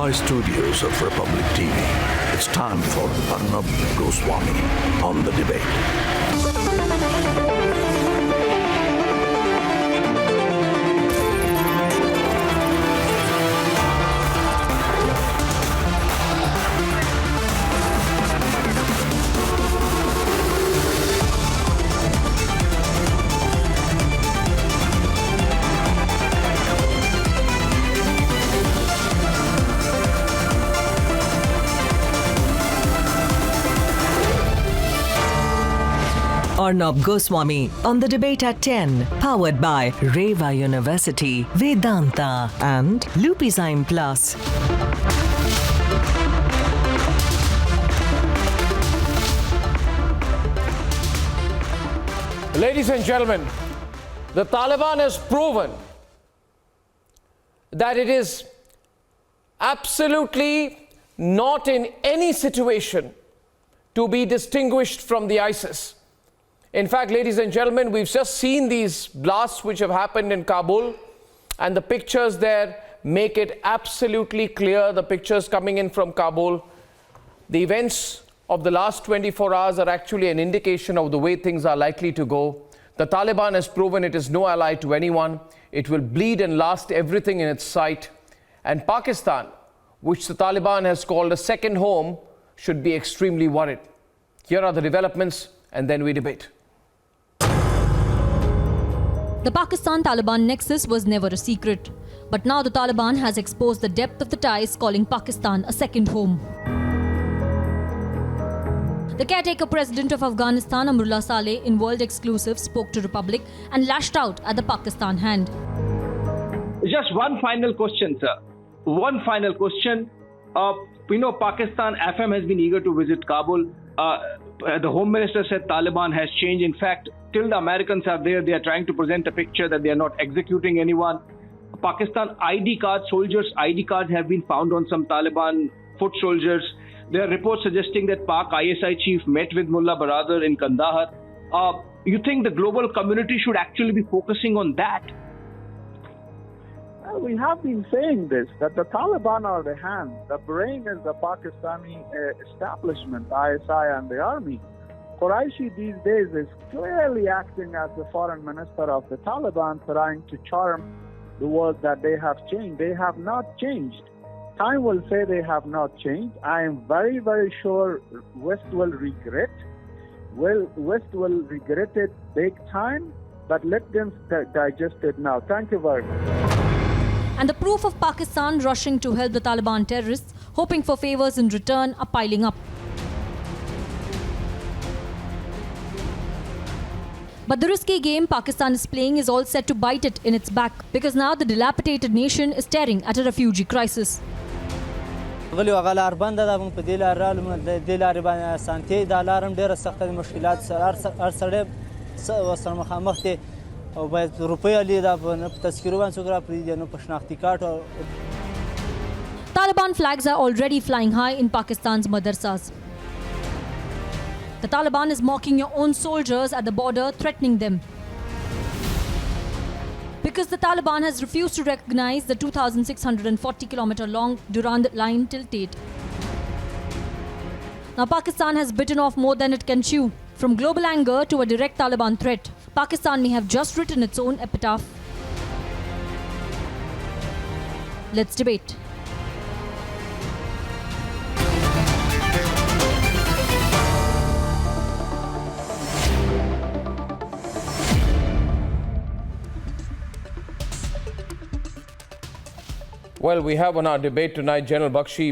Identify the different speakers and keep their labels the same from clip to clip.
Speaker 1: Mumbai studios of Republic TV, it's time for Arnab Goswami on the debate.
Speaker 2: Arnab Goswami on the debate at 10, powered by Reva University, Vedanta and Lupizyme Plus.
Speaker 3: Ladies and gentlemen, the Taliban has proven that it is absolutely not in any situation to be distinguished from the ISIS. In fact, ladies and gentlemen, we've just seen these blasts which have happened in Kabul, and the pictures there make it absolutely clear, the pictures coming in from Kabul. The events of the last 24 hours are actually an indication of the way things are likely to go. The Taliban has proven it is no ally to anyone. It will bleed and last everything in its sight. And Pakistan, which the Taliban has called a second home, should be extremely worried. Here are the developments, and then we debate.
Speaker 4: The Pakistan-Taliban nexus was never a secret. But now the Taliban has exposed the depth of the ties, calling Pakistan a second home. The caretaker president of Afghanistan, Amrullah Saleh, in World Exclusive, spoke to Republic and lashed out at the Pakistan hand.
Speaker 5: Just one final question, sir. One final question. Pakistan FM has been eager to visit Kabul. The Home Minister said Taliban has changed. In fact, till the Americans are there, they are trying to present a picture that they are not executing anyone. Pakistan ID cards, soldiers' ID cards have been found on some Taliban foot soldiers. There are reports suggesting that Pak ISI chief met with Mullah Baradar in Kandahar. You think the global community should actually be focusing on that?
Speaker 6: Well, we have been saying this, that the Taliban are the hand, the brain is the Pakistani establishment, ISI and the army. Quraishi these days is clearly acting as the foreign minister of the Taliban, trying to charm the world that they have changed. They have not changed. Time will say they have not changed. I am very, very sure West will regret. West will regret it big time, but let them digest it now. Thank you very much.
Speaker 4: And the proof of Pakistan rushing to help the Taliban terrorists, hoping for favors in return, are piling up. But the risky game Pakistan is playing is all set to bite it in its back, because now the dilapidated nation is staring at a refugee crisis. Taliban flags are already flying high in Pakistan's madrasas. The Taliban is mocking your own soldiers at the border, threatening them. Because the Taliban has refused to recognize the 2,640-kilometer-long Durand line till date. Now Pakistan has bitten off more than it can chew. From global anger to a direct Taliban threat, Pakistan may have just written its own epitaph. Let's debate.
Speaker 3: Well, we have on our debate tonight General Bakshi,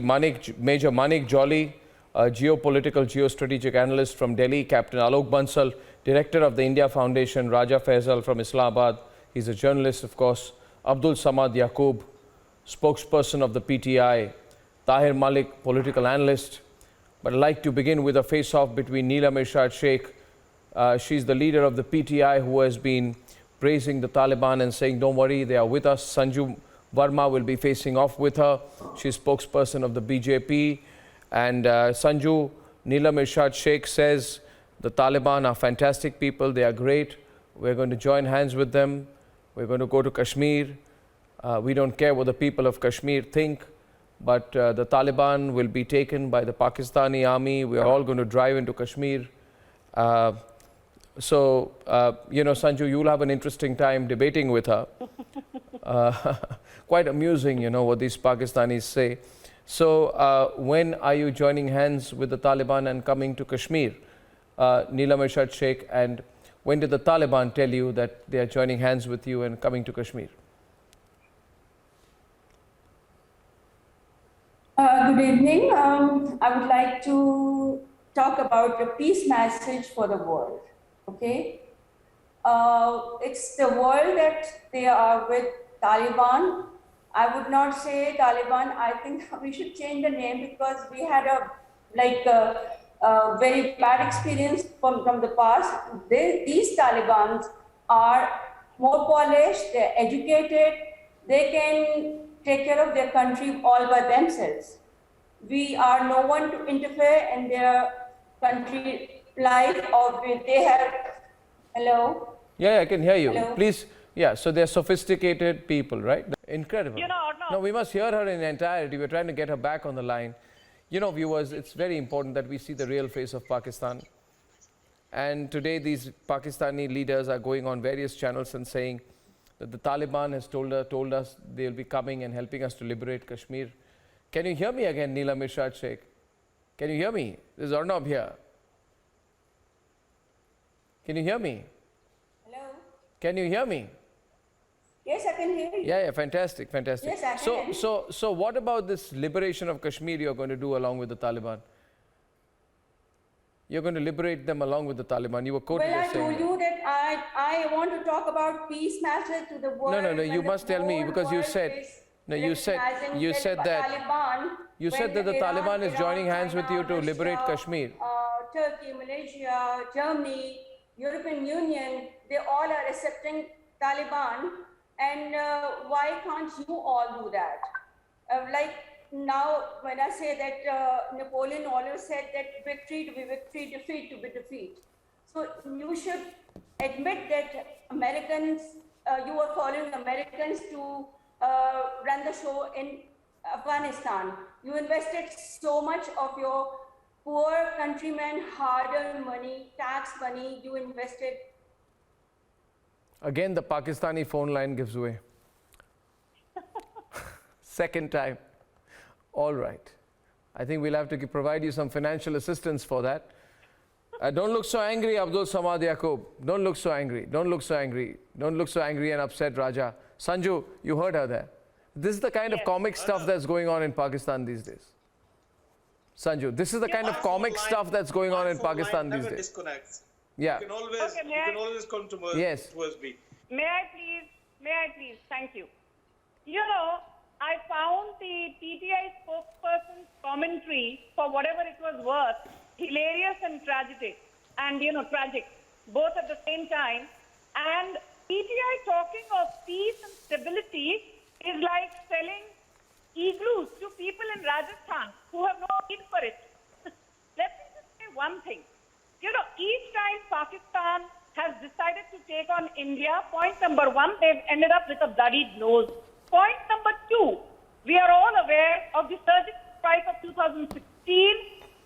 Speaker 3: Major Manik Jolly, a geopolitical, geostrategic analyst from Delhi, Captain Alok Bansal, Director of the India Foundation, Raja Faisal from Islamabad. He's a journalist, of course. Abdul Samad Yaqub, spokesperson of the PTI. Tahir Malik, political analyst. But I'd like to begin with a face-off between Neelam Irshad Sheikh. She's the leader of the PTI who has been praising the Taliban and saying, don't worry, they are with us. Sanju Verma will be facing off with her. She's spokesperson of the BJP. And Sanju, Neelam Irshad Sheikh says the Taliban are fantastic people. They are great. We're going to join hands with them. We're going to go to Kashmir. We don't care what the people of Kashmir think. but the Taliban will be taken by the Pakistani army. We are all going to drive into Kashmir. So, Sanju, you'll have an interesting time debating with her. Quite amusing, what these Pakistanis say. So, when are you joining hands with the Taliban and coming to Kashmir, Neelam Irshad Sheikh? And when did the Taliban tell you that they are joining hands with you and coming to Kashmir?
Speaker 7: Good evening. I would like to talk about a peace message for the world. Okay, it's the world that they are with Taliban. I would not say Taliban. I think we should change the name because we had a very bad experience from the past. These Talibans are more polished, they're educated, they can take care of their country all by themselves. We are no one to interfere in their country life, or they have, hello?
Speaker 3: Yeah, I can hear you.
Speaker 7: Hello?
Speaker 3: Please, yeah, so they're sophisticated people, right? Incredible.
Speaker 8: Arnab.
Speaker 3: No, we must hear her in entirety. We're trying to get her back on the line. Viewers, it's very important that we see the real face of Pakistan. And today these Pakistani leaders are going on various channels and saying that the Taliban has told us they'll be coming and helping us to liberate Kashmir. Can you hear me again, Neelam Irshad Sheikh? Can you hear me? This is Arnab here. Can you hear me?
Speaker 7: Hello?
Speaker 3: Can you hear me?
Speaker 7: Yes, I can hear you.
Speaker 3: Yeah, fantastic, fantastic.
Speaker 7: Yes, I can.
Speaker 3: So what about this liberation of Kashmir you're going to do along with the Taliban? You're going to liberate them along with the Taliban. You were quoted
Speaker 7: Well, I
Speaker 3: as saying
Speaker 7: told you that I want to talk about peace message to the world.
Speaker 3: No, you must tell me, because you said you said that the Taliban is joining hands with you to liberate Kashmir.
Speaker 7: Turkey, Malaysia, Germany, European Union, they all are accepting Taliban, and why can't you all do that? Now, when I say that Napoleon always said that victory to be victory, defeat to be defeat. So you should admit that Americans, you are following Americans to run the show in Afghanistan. You invested so much of your poor countrymen, hard-earned money, tax money, you invested.
Speaker 3: Again, the Pakistani phone line gives way. Second time. All right. I think we'll have to provide you some financial assistance for that. Don't look so angry, Abdul Samad Yaqub. Don't look so angry. Don't look so angry. Don't look so angry and upset, Raja. Sanju, you heard her there. This is the kind of comic stuff that's going on in Pakistan these days. Sanju, this is the kind of comic stuff that's going on in Pakistan these days.
Speaker 9: Disconnects.
Speaker 3: Yeah.
Speaker 9: You can always come towards me.
Speaker 8: May I please? Thank you. I found the PTI spokesperson's commentary, for whatever it was worth, hilarious and tragic, both at the same time. And PTI talking of peace and stability is like selling igloos to people in Rajasthan who have no need for it. Let me just say one thing. Each time Pakistan has decided to take on India, point number one, they've ended up with a bloodied nose. Point number two, we are all aware of the surgical strike of 2016,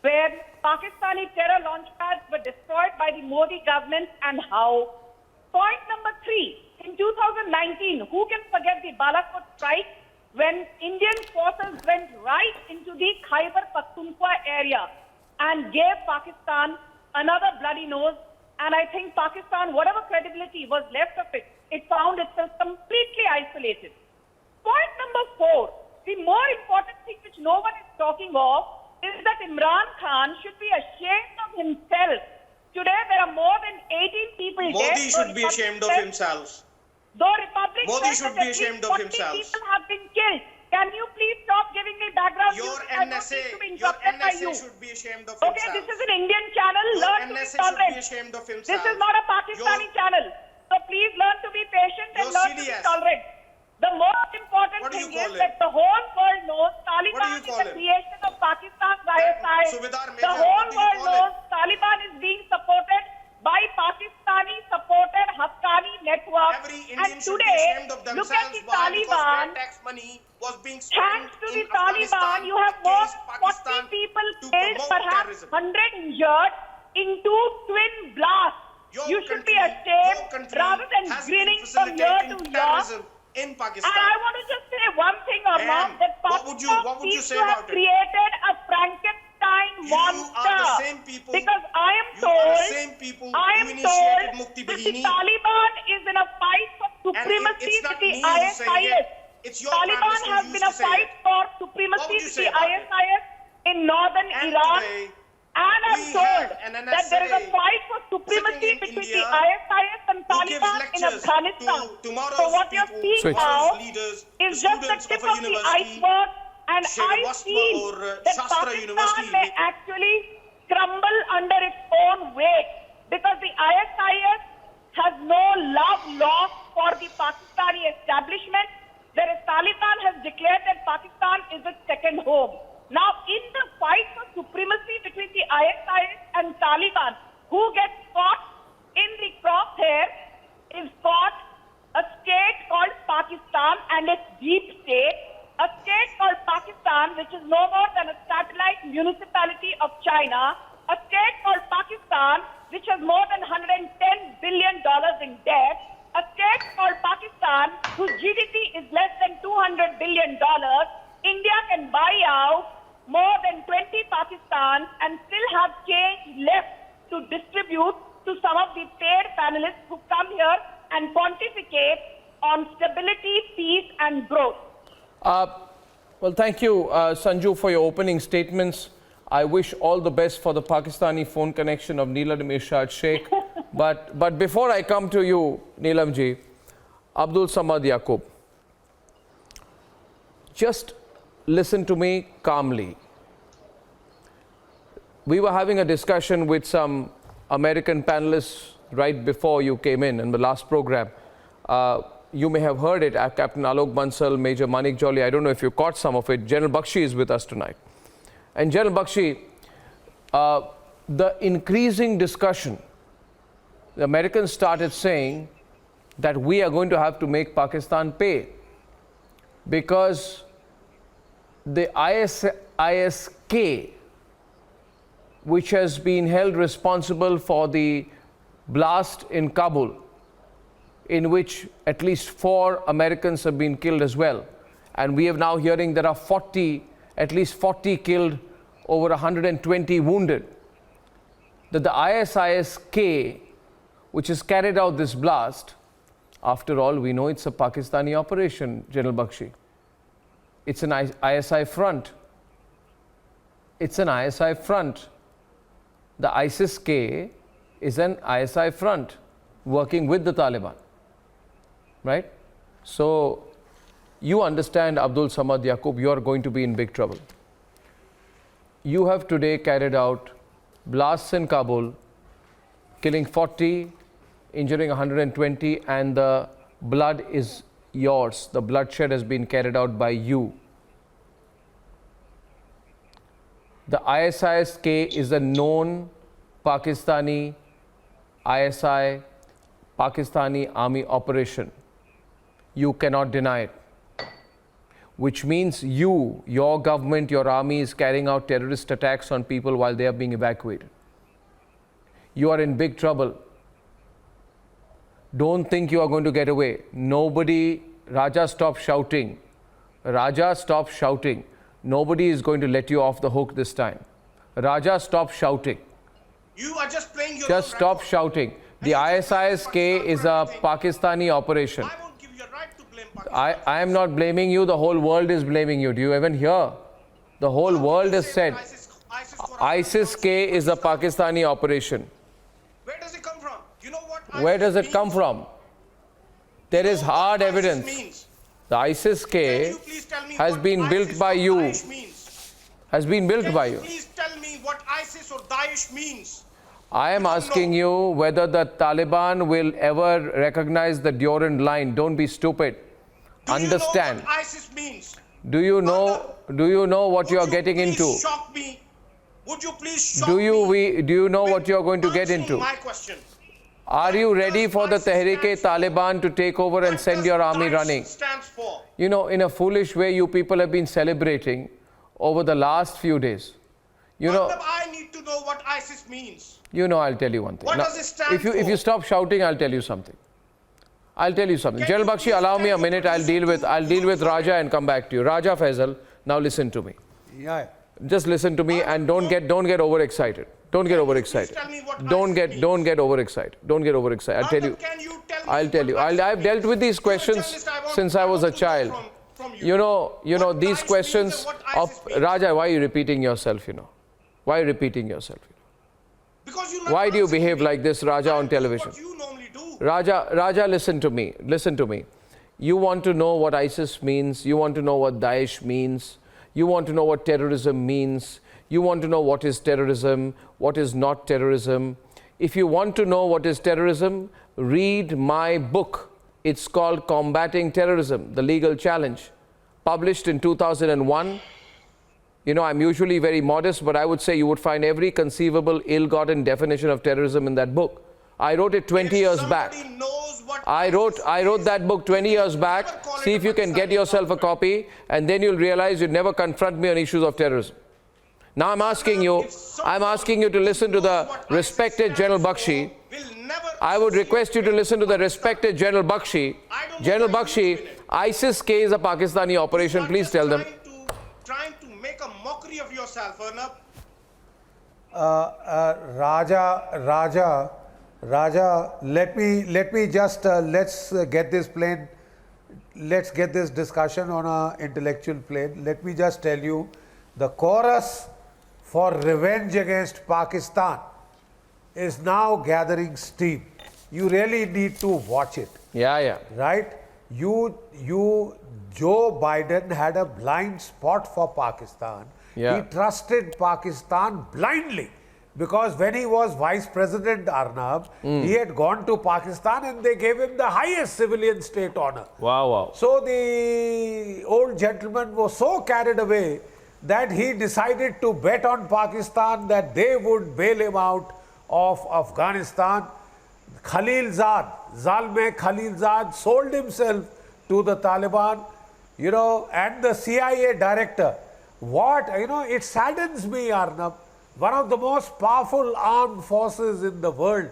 Speaker 8: where Pakistani terror launch pads were destroyed by the Modi government, and how. Point number three, in 2019, who can forget the Balakot strike, when Indian forces went right into the Khyber Pakhtunkhwa area and gave Pakistan another bloody nose. And I think Pakistan, whatever credibility was left of it, it found itself completely isolated. Point number four, the more important thing which no one is talking of is that Imran Khan should be ashamed of himself. Today there are more than 18 people dead.
Speaker 9: Modi should be ashamed of himself.
Speaker 8: Though Republic
Speaker 9: Modi
Speaker 8: said
Speaker 9: should
Speaker 8: that
Speaker 9: be ashamed
Speaker 8: at
Speaker 9: of
Speaker 8: least 40
Speaker 9: himself.
Speaker 8: people have been killed. Can you please stop giving me background
Speaker 9: Your
Speaker 8: music? I don't need to be
Speaker 9: NSA
Speaker 8: interrupted by you.
Speaker 9: should be ashamed of
Speaker 8: Okay,
Speaker 9: himself.
Speaker 8: this is an Indian channel.
Speaker 9: Your
Speaker 8: Learn to be
Speaker 9: NSA should
Speaker 8: tolerant.
Speaker 9: be ashamed of himself.
Speaker 8: This is not a Pakistani channel. So please learn to be patient and
Speaker 9: Your
Speaker 8: learn to be
Speaker 9: CDS.
Speaker 8: tolerant. The most important
Speaker 9: What do you
Speaker 8: thing is
Speaker 9: call
Speaker 8: that
Speaker 9: it?
Speaker 8: the whole world knows
Speaker 9: What do
Speaker 8: Taliban
Speaker 9: you
Speaker 8: is
Speaker 9: call
Speaker 8: the
Speaker 9: it?
Speaker 8: creation of Pakistan's ISI.
Speaker 9: Subedar
Speaker 8: The
Speaker 9: Major,
Speaker 8: whole
Speaker 9: what do you
Speaker 8: world
Speaker 9: call
Speaker 8: knows
Speaker 9: it?
Speaker 8: Taliban is being supported by Pakistani-supported Haqqani network.
Speaker 9: Every
Speaker 8: And
Speaker 9: Indian should be
Speaker 8: today,
Speaker 9: ashamed of
Speaker 8: look at
Speaker 9: themselves.
Speaker 8: the
Speaker 9: Why? Because
Speaker 8: Taliban.
Speaker 9: their tax money was being spent
Speaker 8: Thanks to
Speaker 9: in
Speaker 8: the
Speaker 9: Afghanistan.
Speaker 8: have more
Speaker 9: Pakistan
Speaker 8: 40 people
Speaker 9: to
Speaker 8: killed,
Speaker 9: promote
Speaker 8: perhaps
Speaker 9: terrorism.
Speaker 8: 100 injured in 2 twin blasts. You should be ashamed rather than grinning from year to year.
Speaker 9: In Pakistan.
Speaker 8: And I want to just say one thing, Arnab, that
Speaker 9: what would you
Speaker 8: seems
Speaker 9: say
Speaker 8: to have
Speaker 9: about it?
Speaker 8: created a Frankenstein monster.
Speaker 9: are the same people.
Speaker 8: Because I am
Speaker 9: You
Speaker 8: told,
Speaker 9: are the same people
Speaker 8: I
Speaker 9: who
Speaker 8: am
Speaker 9: initiated
Speaker 8: told
Speaker 9: Mukti
Speaker 8: that the
Speaker 9: Bahini.
Speaker 8: Taliban is in a fight for supremacy
Speaker 9: it's
Speaker 8: with
Speaker 9: not
Speaker 8: the
Speaker 9: me who's saying
Speaker 8: ISIS.
Speaker 9: it. It's your
Speaker 8: Taliban
Speaker 9: Prime Minister
Speaker 8: has
Speaker 9: who
Speaker 8: been
Speaker 9: used
Speaker 8: a
Speaker 9: to say
Speaker 8: fight
Speaker 9: it.
Speaker 8: for
Speaker 9: What
Speaker 8: supremacy
Speaker 9: would you
Speaker 8: with
Speaker 9: say
Speaker 8: the
Speaker 9: about it?
Speaker 8: ISIS in northern
Speaker 9: And
Speaker 8: Iran.
Speaker 9: today,
Speaker 8: And I'm
Speaker 9: we
Speaker 8: told
Speaker 9: have an
Speaker 8: that there is a
Speaker 9: NSA
Speaker 8: fight for supremacy
Speaker 9: sitting in
Speaker 8: between
Speaker 9: India
Speaker 8: the ISIS and
Speaker 9: who gives
Speaker 8: Taliban in
Speaker 9: lectures
Speaker 8: Afghanistan.
Speaker 9: to tomorrow's
Speaker 8: So what you're
Speaker 9: people,
Speaker 8: seeing
Speaker 3: Switch.
Speaker 8: now
Speaker 9: tomorrow's leaders,
Speaker 8: is
Speaker 9: the
Speaker 8: just the
Speaker 9: students
Speaker 8: tip
Speaker 9: of a
Speaker 8: of the
Speaker 9: university,
Speaker 8: iceberg, and I
Speaker 9: Srivastava
Speaker 8: feel
Speaker 9: or,
Speaker 8: that
Speaker 9: Shastra
Speaker 8: Pakistan
Speaker 9: University
Speaker 8: may actually crumble under its own weight because the ISIS has no love lost for the Pakistani establishment, whereas Taliban has declared that Pakistan is its second home. Now, in the fight for supremacy between the ISIS and Taliban, who gets caught in the crosshair is caught a state called Pakistan and its deep state, a state called Pakistan, which is no more than a satellite municipality of China, a state called Pakistan, which has more than $110 billion in debt, a state called Pakistan, whose GDP is less than $200 billion. India can buy out more than 20 Pakistans and still have change left to distribute to some of the paid panelists who come here and pontificate on stability, peace and growth.
Speaker 3: Well, thank you, Sanju, for your opening statements. I wish all the best for the Pakistani phone connection of Neelam Irshad Sheikh. but before I come to you, Neelamji, Abdul Samad Yaqub, just listen to me calmly. We were having a discussion with some American panelists right before you came in the last program. You may have heard it, Captain Alok Bansal, Major Manik Jolly. I don't know if you caught some of it. General Bakshi is with us tonight. And General Bakshi, the increasing discussion, the Americans started saying that we are going to have to make Pakistan pay because the ISIS-K, which has been held responsible for the blast in Kabul, in which at least 4 Americans have been killed as well. And we are now hearing there are at least 40 killed, over 120 wounded. That the ISIS-K, which has carried out this blast, after all, we know it's a Pakistani operation, General Bakshi. It's an ISI front. It's an ISI front. The ISIS-K is an ISI front working with the Taliban, right? So you understand, Abdul Samad Yaqub, you are going to be in big trouble. You have today carried out blasts in Kabul, killing 40, injuring 120, and the blood is yours. The bloodshed has been carried out by you. The ISIS-K is a known Pakistani ISI, Pakistani army operation. You cannot deny it. Which means your government, your army is carrying out terrorist attacks on people while they are being evacuated. You are in big trouble. Don't think you are going to get away. Nobody, Raja, stop shouting. Raja, stop shouting. Nobody is going to let you off the hook this time. Raja, stop shouting.
Speaker 9: You are just playing your
Speaker 3: Just stop shouting. The ISIS-K is a Pakistani operation.
Speaker 9: I won't give you a right to blame Pakistan.
Speaker 3: I am not blaming you. The whole world is blaming you. Do you even hear? The whole world has said ISIS-K is a Pakistani operation.
Speaker 9: Where does it come from? You know what?
Speaker 3: Where does it come from? There is hard evidence. The ISIS-K has been built by you. Has been built by you.
Speaker 9: Please tell me what ISIS or Daesh means.
Speaker 3: I am asking you whether the Taliban will ever recognize the Durand line. Don't be stupid. Understand.
Speaker 9: Do you know what ISIS means?
Speaker 3: Do you know what you are getting into?
Speaker 9: Shock me. Would you please shock
Speaker 3: Do
Speaker 9: me?
Speaker 3: you know what you are going to get
Speaker 9: Answering
Speaker 3: into?
Speaker 9: my question.
Speaker 3: Are you ready for the Tehrik-e-Taliban to take over and send your army running?
Speaker 9: Stands for?
Speaker 3: You know, in a foolish way, you people have been celebrating. over the last few days. You know,
Speaker 9: Arnab, I need to know what ISIS means.
Speaker 3: I'll tell you one thing.
Speaker 9: What does it stand
Speaker 3: if you
Speaker 9: for?
Speaker 3: stop shouting, I'll tell you something.
Speaker 9: Can
Speaker 3: General
Speaker 9: you
Speaker 3: Bakshi,
Speaker 9: please
Speaker 3: allow
Speaker 9: tell
Speaker 3: me a
Speaker 9: your
Speaker 3: minute. I'll deal with
Speaker 9: producer
Speaker 3: Raja and come back to you. Raja Faisal, now listen to me.
Speaker 10: Yeah.
Speaker 3: Just listen to me and don't get overexcited. Don't get overexcited.
Speaker 9: tell me what
Speaker 3: Don't
Speaker 9: ISIS
Speaker 3: get
Speaker 9: means?
Speaker 3: overexcited. Don't get overexcited. I'll tell you.
Speaker 9: Arnab, can you tell me
Speaker 3: I'll tell
Speaker 9: what
Speaker 3: you.
Speaker 9: ISIS
Speaker 3: I've dealt
Speaker 9: means?
Speaker 3: with these
Speaker 9: You're a
Speaker 3: questions
Speaker 9: journalist, I want-
Speaker 3: since I was a
Speaker 9: want to know
Speaker 3: child.
Speaker 9: from
Speaker 3: You know,
Speaker 9: What
Speaker 3: these
Speaker 9: Daesh
Speaker 3: questions
Speaker 9: means and what
Speaker 3: of
Speaker 9: ISIS means.
Speaker 3: Raja, why are you repeating yourself, Why are you repeating yourself?
Speaker 9: Because you're not
Speaker 3: Why do you
Speaker 9: answering
Speaker 3: behave
Speaker 9: me.
Speaker 3: like this, Raja,
Speaker 9: I'm
Speaker 3: on
Speaker 9: doing
Speaker 3: television?
Speaker 9: What you normally do.
Speaker 3: Raja, listen to me. Listen to me. You want to know what ISIS means. You want to know what Daesh means. You want to know what terrorism means. You want to know what is terrorism, what is not terrorism. If you want to know what is terrorism, read my book. It's called Combating Terrorism, The Legal Challenge, published in 2001. I'm usually very modest, but I would say you would find every conceivable ill-gotten definition of terrorism in that book. I wrote it 20 years back.
Speaker 9: Somebody knows what
Speaker 3: I wrote that book 20 years back.
Speaker 9: Never call it
Speaker 3: See
Speaker 9: a
Speaker 3: if you can get
Speaker 9: Pakistani
Speaker 3: yourself a
Speaker 9: government.
Speaker 3: copy, and then you'll realize you'd never confront me on issues of terrorism. Now I'm asking you to listen to the respected General Bakshi. I would request you to listen to the respected General Bakshi. General Bakshi, ISIS K is a Pakistani operation. Please tell them.
Speaker 9: Trying to make a mockery of yourself, Arnab.
Speaker 10: Raja, let me just let's get this discussion on an intellectual plane. Let me just tell you, the chorus for revenge against Pakistan is now gathering steam. You really need to watch it.
Speaker 3: Yeah.
Speaker 10: Right? Joe Biden had a blind spot for Pakistan.
Speaker 3: Yeah.
Speaker 10: He trusted Pakistan blindly because when he was Vice President Arnab, he had gone to Pakistan and they gave him the highest civilian state honor.
Speaker 3: Wow.
Speaker 10: So the old gentleman was so carried away that he decided to bet on Pakistan that they would bail him out of Afghanistan. Zalmay Khalilzad sold himself to the Taliban, and the CIA director. It saddens me, Arnab, one of the most powerful armed forces in the world,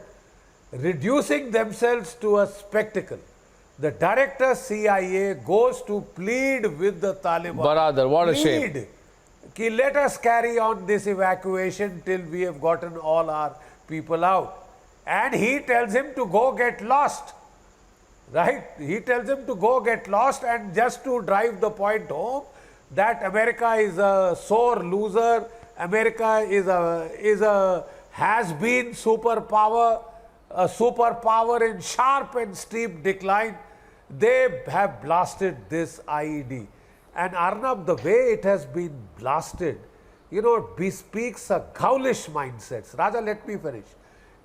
Speaker 10: reducing themselves to a spectacle. The director CIA goes to plead with the Taliban.
Speaker 3: Brother, what a shame.
Speaker 10: Let us carry on this evacuation till we have gotten all our people out. And he tells him to go get lost. Right? He tells him to go get lost, and just to drive the point home that America is a sore loser, America is a has-been superpower, a superpower in sharp and steep decline. They have blasted this IED. And Arnab, the way it has been blasted, bespeaks a ghoulish mindset. Raja, let me finish.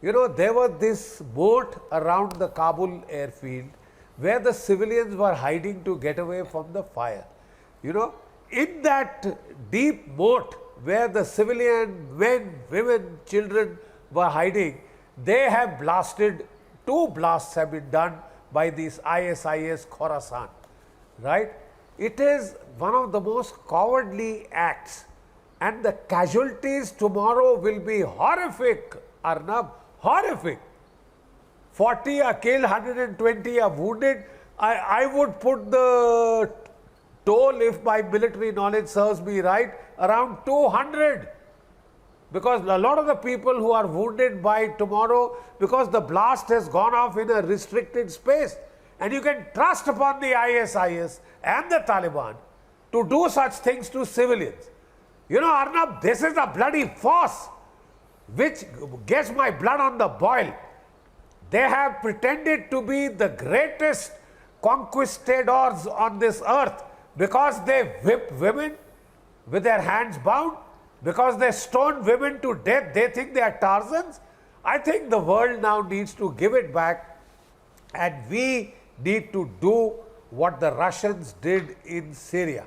Speaker 10: There was this moat around the Kabul airfield where the civilians were hiding to get away from the fire. In that deep moat where the civilian men, women, children were hiding, they have blasted, 2 blasts have been done by these ISIS Khorasan. Right? It is one of the most cowardly acts, and the casualties tomorrow will be horrific, Arnab, horrific. 40 are killed, 120 are wounded. I would put the toll, if my military knowledge serves me right, around 200. Because a lot of the people who are wounded by tomorrow, because the blast has gone off in a restricted space. And you can trust upon the ISIS and the Taliban to do such things to civilians. Arnab, this is a bloody force which gets my blood on the boil. They have pretended to be the greatest conquistadors on this earth because they whip women with their hands bound, because they stone women to death. They think they are Tarzans. I think the world now needs to give it back, and we need to do what the Russians did in Syria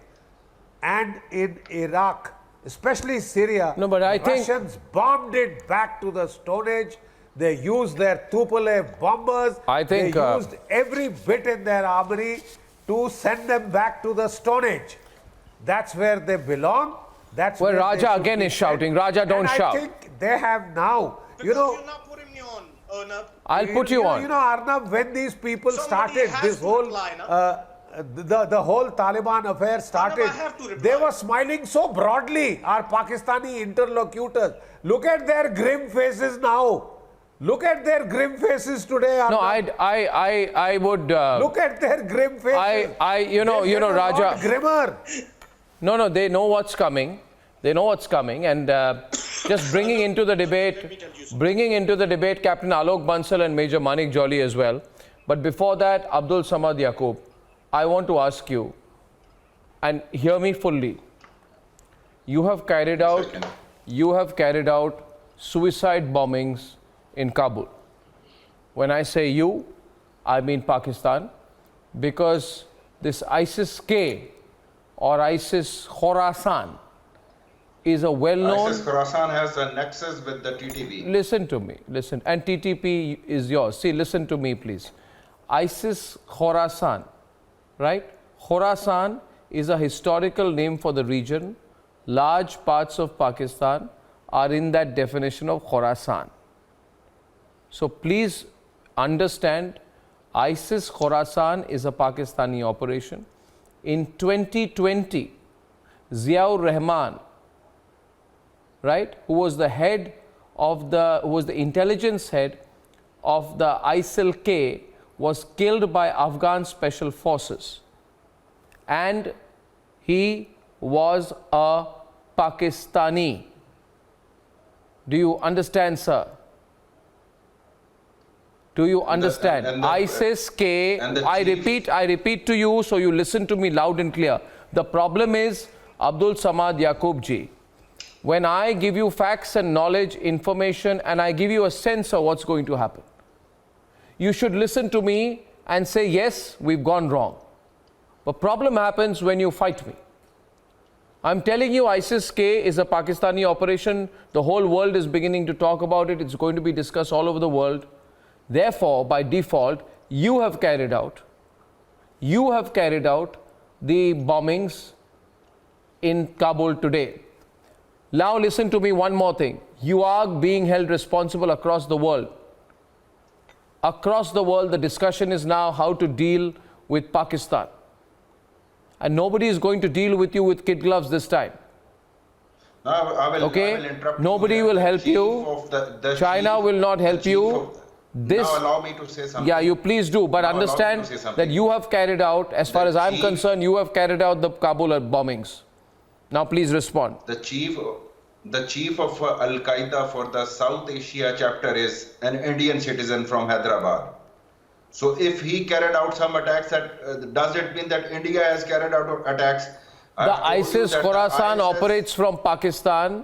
Speaker 10: and in Iraq, especially Syria.
Speaker 3: No, but I think
Speaker 10: Russians bombed it back to the Stone Age. They used their AAA bombers. They used every bit in their armory to send them back to the Stone Age. That's where they belong. That's
Speaker 3: Well,
Speaker 10: where they
Speaker 3: Raja
Speaker 10: should
Speaker 3: again
Speaker 10: be
Speaker 3: is
Speaker 10: set.
Speaker 3: shouting. Raja, don't
Speaker 10: and
Speaker 3: shout.
Speaker 10: I think they have now,
Speaker 9: Because you're not putting me on, Arnab.
Speaker 3: I'll put you on.
Speaker 10: You know, Arnab, when these people
Speaker 9: Somebody
Speaker 10: started
Speaker 9: has
Speaker 10: this
Speaker 9: to
Speaker 10: whole,
Speaker 9: reply, na?
Speaker 10: the whole Taliban affair started,
Speaker 9: I have to reply.
Speaker 10: they were smiling so broadly, our Pakistani interlocutors. Look at their grim faces now. Look at their grim faces today, Arnab.
Speaker 3: No, I would.
Speaker 10: Look at their grim faces.
Speaker 3: You know,
Speaker 10: They get a lot
Speaker 3: Raja.
Speaker 10: grimmer.
Speaker 3: No, they know what's coming. They know what's coming, and just bringing into the debate, Captain Alok Bansal and Major Manik Jolly as well. But before that, Abdul Samad Yaqub, I want to ask you, and hear me fully. You have carried out suicide bombings in Kabul. When I say you, I mean Pakistan, because this ISIS-K or ISIS Khorasan is a well-known...
Speaker 11: ISIS Khorasan has a nexus with the TTP.
Speaker 3: Listen to me, listen. And TTP is yours. See, listen to me, please. ISIS Khorasan, right? Khorasan is a historical name for the region. Large parts of Pakistan are in that definition of Khorasan. So please understand, ISIS Khorasan is a Pakistani operation. In 2020, Ziaur Rahman, right, who was the intelligence head of the ISIL-K, was killed by Afghan special forces, and he was a Pakistani. Do you understand, sir? Do you understand? ISIS-K, I repeat to you, so you listen to me loud and clear. The problem is, Abdul Samad Yaqub ji, when I give you facts and knowledge, information, and I give you a sense of what's going to happen, you should listen to me and say, yes, we've gone wrong. But problem happens when you fight me. I'm telling you, ISIS-K is a Pakistani operation. The whole world is beginning to talk about it. It's going to be discussed all over the world. Therefore, by default, you have carried out the bombings in Kabul today. Now listen to me one more thing. You are being held responsible across the world. Across the world, the discussion is now how to deal with Pakistan. And nobody is going to deal with you with kid gloves this time.
Speaker 11: No, I will interrupt.
Speaker 3: Nobody will help you. China will not help you.
Speaker 11: Now allow me to say something.
Speaker 3: Yeah, you please do. But understand that you have carried out, as far as I'm concerned, you have carried out the Kabul bombings. Now please respond.
Speaker 11: The chief of Al-Qaeda for the South Asia chapter is an Indian citizen from Hyderabad. So if he carried out some attacks, does it mean that India has carried out attacks?
Speaker 3: The ISIS Khorasan operates from Pakistan.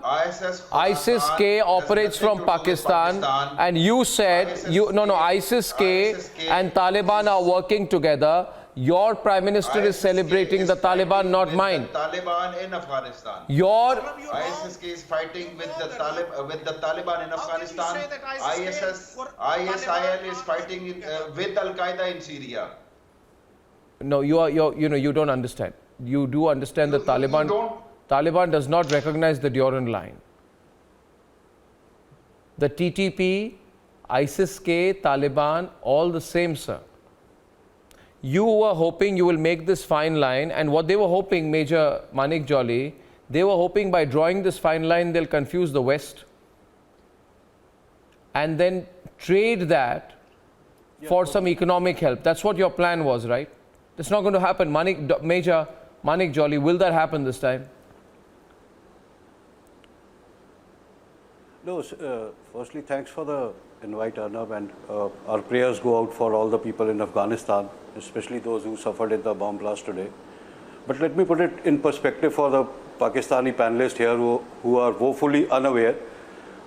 Speaker 3: ISIS-K operates from Pakistan. And you said, ISIS-K and Taliban are working together. Your Prime Minister is celebrating the Taliban, not mine.
Speaker 11: The Taliban in Afghanistan. ISIS-K is fighting with the Taliban in Afghanistan. ISIL is fighting with Al-Qaeda in Syria.
Speaker 3: No, you don't understand. You do understand that Taliban does not recognize the Durand line. The TTP, ISIS-K, Taliban, all the same, sir. You were hoping you will make this fine line, and what they were hoping, Major Manik Jolly, they were hoping by drawing this fine line, they'll confuse the West and then trade that for some economic help. That's what your plan was, right? That's not going to happen. Major Manik Jolly, will that happen this time?
Speaker 12: No, firstly, thanks for the invite, Arnab, and our prayers go out for all the people in Afghanistan, especially those who suffered in the bomb blast today. But let me put it in perspective for the Pakistani panelists here who are woefully unaware.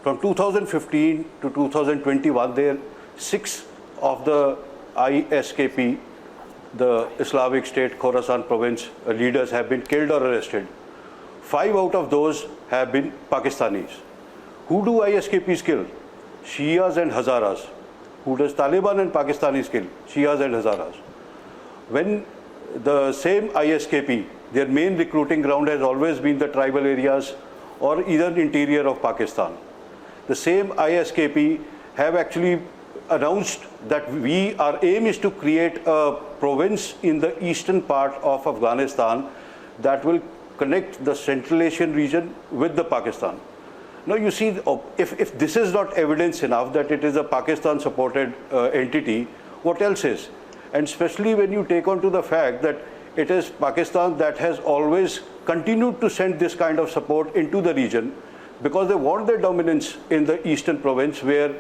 Speaker 12: From 2015 to 2021, 6 of the ISKP, the Islamic State Khorasan province leaders, have been killed or arrested. 5 out of those have been Pakistanis. Who do ISKPs kill? Shias and Hazaras. Who does Taliban and Pakistanis kill? Shias and Hazaras. When the same ISKP Their main recruiting ground has always been the tribal areas or either the interior of Pakistan. The same ISKP have actually announced that our aim is to create a province in the eastern part of Afghanistan that will connect the Central Asian region with the Pakistan. Now you see, if this is not evidence enough that it is a Pakistan supported entity, what else is? And especially when you take on to the fact that it is Pakistan that has always continued to send this kind of support into the region because they want their dominance in the eastern province where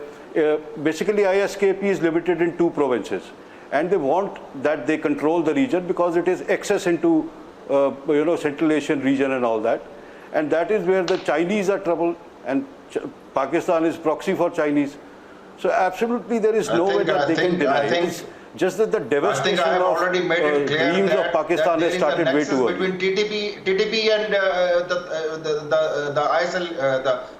Speaker 12: basically ISKP is limited in 2 provinces, and they want that they control the region because it is access into Central Asian region and all that, and that is where the Chinese are troubled, and Pakistan is proxy for Chinese. So absolutely there is no way that they can deny it. Just that the devastation of dreams of Pakistan has started way too early.
Speaker 11: Between TTP and the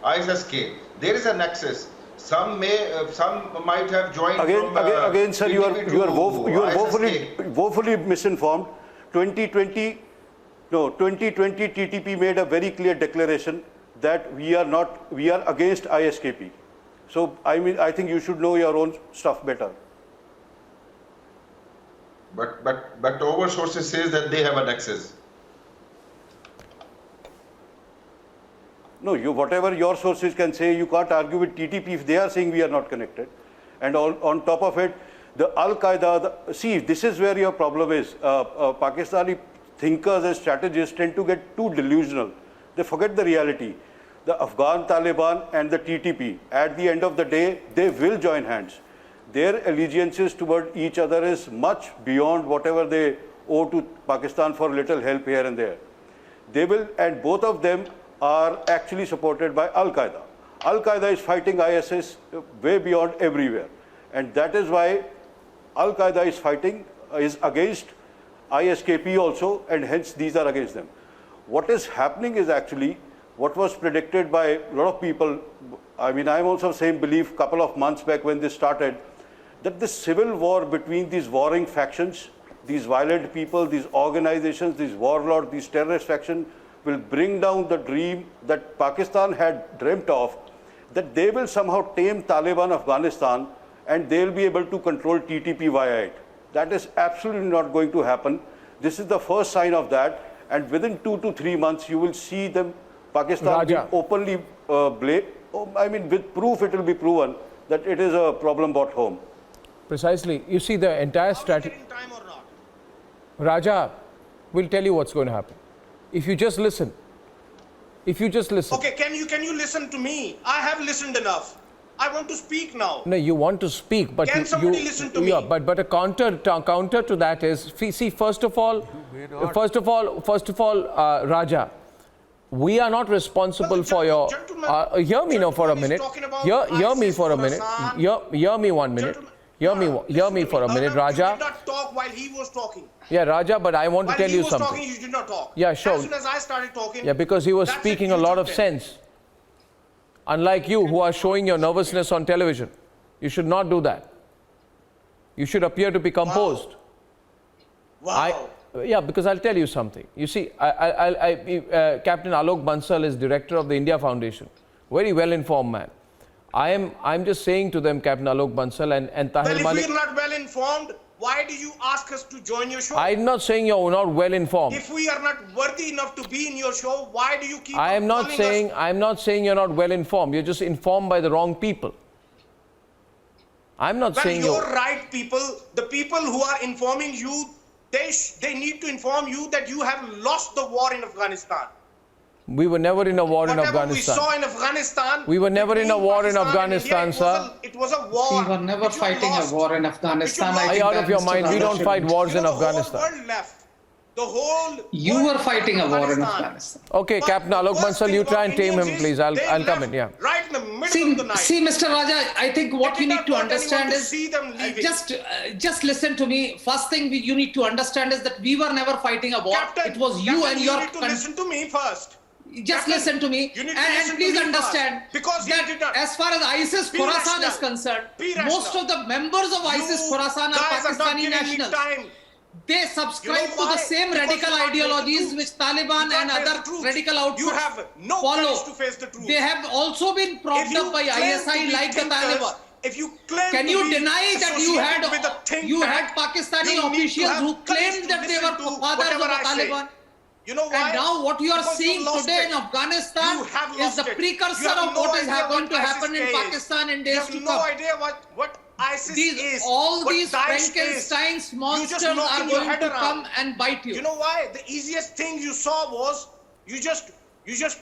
Speaker 11: ISSK, there is a nexus. Some might have joined.
Speaker 12: Again, sir, you are woefully misinformed. 2020 TTP made a very clear declaration that we are against ISKP. So I think you should know your own stuff better.
Speaker 11: But our sources says that they have a nexus.
Speaker 12: No, whatever your sources can say, you can't argue with TTP if they are saying we are not connected. And on top of it, the Al-Qaeda, see, this is where your problem is. Pakistani thinkers and strategists tend to get too delusional. They forget the reality. The Afghan Taliban and the TTP, at the end of the day, they will join hands. Their allegiances toward each other is much beyond whatever they owe to Pakistan for little help here and there. They will, and both of them are actually supported by Al-Qaeda. Al-Qaeda is fighting ISIS way beyond everywhere. And that is why Al-Qaeda is against ISKP also, and hence these are against them. What is happening is actually what was predicted by a lot of people. I mean, I'm also of the same belief a couple of months back when this started, that this civil war between these warring factions, these violent people, these organizations, these warlords, these terrorist factions, will bring down the dream that Pakistan had dreamt of, that they will somehow tame Taliban Afghanistan and they'll be able to control TTP via it. That is absolutely not going to happen. This is the first sign of that, and within 2 to 3 months you will see them, Pakistan will openly with proof it will be proven that it is a problem brought home.
Speaker 3: Precisely. You see the entire strategy. Raja, we'll tell you what's going to happen. If you just listen.
Speaker 9: Okay, can you listen to me? I have listened enough. I want to speak now.
Speaker 3: No, you want to speak, but
Speaker 9: can somebody listen to me?
Speaker 3: Yeah, but a counter to that is, see, first of all, Raja, we are not responsible for your. Hear me now for a minute. Hear me for a minute. Hear me 1 minute. Hear me for a minute, Raja.
Speaker 9: He did not talk while he was talking.
Speaker 3: Yeah, Raja, but I want to tell you something.
Speaker 9: While he was talking, you did not talk.
Speaker 3: Yeah, sure.
Speaker 9: As soon as I started talking.
Speaker 3: Yeah, because he was speaking a lot of sense. Unlike you, who are showing your nervousness on television. You should not do that. You should appear to be composed.
Speaker 9: Wow.
Speaker 3: Yeah, because I'll tell you something. You see, Captain Alok Bansal is director of the India Foundation. Very well-informed man. I'm just saying to them, Captain Alok Bansal and Tahir Malik.
Speaker 9: If we're not well-informed, why do you ask us to join your show?
Speaker 3: I'm not saying you're not well-informed.
Speaker 9: If we are not worthy enough to be in your show, why do you keep
Speaker 3: I'm not saying you're not well-informed. You're just informed by the wrong people. I'm not saying
Speaker 9: you're right people. The people who are informing you, they need to inform you that you have lost the war in Afghanistan.
Speaker 3: We were never in a war in Afghanistan.
Speaker 9: We saw in Afghanistan.
Speaker 3: We were never in a war in Afghanistan, sir.
Speaker 9: It was a war.
Speaker 13: We were never fighting a war in Afghanistan.
Speaker 3: Are you out of your mind? We don't fight wars in Afghanistan.
Speaker 9: The whole world left. The whole.
Speaker 13: You were fighting a war in Afghanistan.
Speaker 3: Okay, Captain Alok Bansal, you try and tame him, please. I'll come in. Yeah.
Speaker 9: Right in the middle of the night.
Speaker 13: See, Mr. Raja, I think what you need to understand is just listen to me. First thing you need to understand is that we were never fighting a war.
Speaker 9: Captain,
Speaker 13: it was you and your.
Speaker 9: You need to listen to me first.
Speaker 13: Just listen to me and please understand that as far as ISIS Khorasan is concerned, most of the members of ISIS Khorasan are Pakistani nationals. They subscribe to the same radical ideologies which Taliban and other radical outfits
Speaker 9: You have no
Speaker 13: follow.
Speaker 9: courage to face the truth.
Speaker 13: They have also been propped up by ISI like the Taliban.
Speaker 9: If you claim
Speaker 13: Can
Speaker 9: to
Speaker 13: you
Speaker 9: be
Speaker 13: deny that you had
Speaker 9: tank,
Speaker 13: Pakistani
Speaker 9: you need to
Speaker 13: officials
Speaker 9: have
Speaker 13: who
Speaker 9: courage
Speaker 13: claimed
Speaker 9: to
Speaker 13: that they
Speaker 9: listen
Speaker 13: were
Speaker 9: to
Speaker 13: fathers of
Speaker 9: whatever
Speaker 13: the
Speaker 9: I say.
Speaker 13: Taliban?
Speaker 9: You know why?
Speaker 13: And now what you are
Speaker 9: Because
Speaker 13: seeing
Speaker 9: lost
Speaker 13: today
Speaker 9: it.
Speaker 13: in Afghanistan
Speaker 9: You have
Speaker 13: is
Speaker 9: lost
Speaker 13: the
Speaker 9: it.
Speaker 13: precursor
Speaker 9: You have
Speaker 13: of
Speaker 9: no
Speaker 13: what is
Speaker 9: idea
Speaker 13: going to
Speaker 9: what
Speaker 13: happen in
Speaker 9: ISIS
Speaker 13: Pakistan in days
Speaker 9: You
Speaker 13: to
Speaker 9: have
Speaker 13: come.
Speaker 9: no idea what ISIS is.
Speaker 13: All
Speaker 9: what
Speaker 13: these
Speaker 9: Daesh
Speaker 13: Frankenstein's
Speaker 9: is.
Speaker 13: monsters
Speaker 9: You just
Speaker 13: are
Speaker 9: knocking your
Speaker 13: going
Speaker 9: head
Speaker 13: to
Speaker 9: around.
Speaker 13: come and bite you.
Speaker 9: You know why? The easiest thing you saw was you just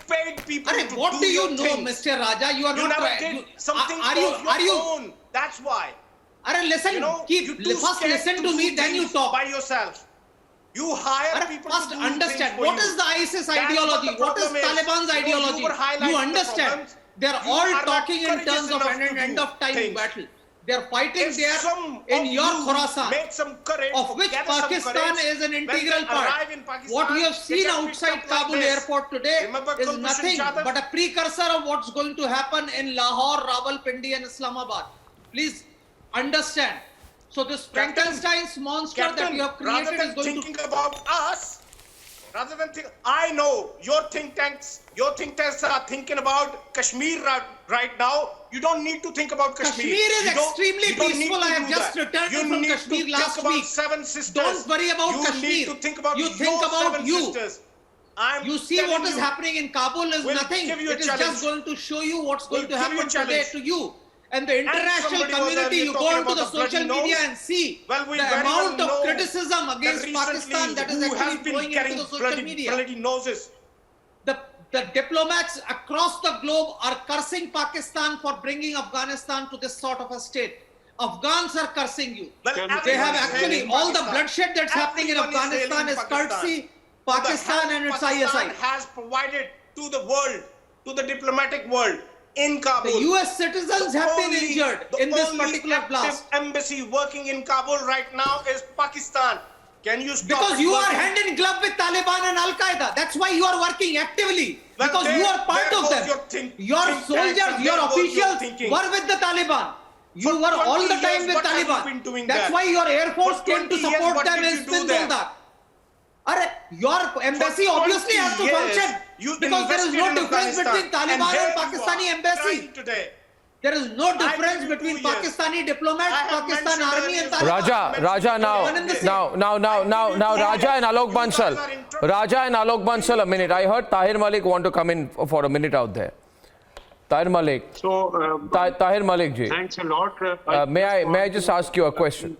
Speaker 9: paid people to
Speaker 13: what do you
Speaker 9: your
Speaker 13: know,
Speaker 9: things.
Speaker 13: Mr. Raja? You are
Speaker 9: You
Speaker 13: not
Speaker 9: never did something of your own. That's why.
Speaker 13: Listen,
Speaker 9: you're too
Speaker 13: first
Speaker 9: scared
Speaker 13: listen to me,
Speaker 9: do
Speaker 13: then you
Speaker 9: things
Speaker 13: talk.
Speaker 9: by yourself. You hire people
Speaker 13: First
Speaker 9: to do
Speaker 13: understand,
Speaker 9: things for
Speaker 13: what
Speaker 9: you.
Speaker 13: is the ISIS
Speaker 9: That's
Speaker 13: ideology?
Speaker 9: What
Speaker 13: What is Taliban's ideology? You understand. They are all talking in terms of an end of time battle. They are fighting there in your Khorasan, of which Pakistan is an integral part. What we have seen outside Kabul airport today is nothing but a precursor of what's going to happen in Lahore, Rawalpindi and Islamabad. Please understand. So this Frankenstein's monster that you have created is going to...
Speaker 9: thinking about us, rather than I know your think tanks are thinking about Kashmir right now. You don't need to think about Kashmir.
Speaker 13: Kashmir is extremely peaceful. I have just returned from Kashmir last week.
Speaker 9: Seven sisters.
Speaker 13: Don't worry about Kashmir.
Speaker 9: You need to think about
Speaker 13: you think about you.
Speaker 9: Sisters.
Speaker 13: You see what is happening in Kabul is nothing. It is just going to show you what's going to happen today to you. And the international community, you go into the social media and see the amount of criticism against Pakistan that is actually going into the social media.
Speaker 9: Noses.
Speaker 13: The diplomats across the globe are cursing Pakistan for bringing Afghanistan to this sort of a state. Afghans are cursing you. They have actually, all the bloodshed that's happening in Afghanistan is courtesy Pakistan and its ISI.
Speaker 9: Pakistan has provided to the world, to the diplomatic world, in Kabul.
Speaker 13: The US citizens have been injured in this particular blast.
Speaker 9: The embassy working in Kabul right now is Pakistan. Can you stop?
Speaker 13: Because you are hand in glove with Taliban and Al-Qaeda. That's why you are working actively. Because you are part of them. Your soldiers, your officials were with the Taliban. You were all the time with Taliban. That's why your Air Force came to support them in Spindolda. Your embassy obviously has to function. Because there is no difference between Taliban and Pakistani embassy. There is no difference between Pakistani diplomats, Pakistan army and Taliban.
Speaker 3: Raja, now, Raja and Alok Bansal. Raja and Alok Bansal, a minute. I heard Tahir Malik want to come in for a minute out there. Tahir Malik. Tahir Malik ji.
Speaker 14: Thanks a lot.
Speaker 3: May I just ask you a question?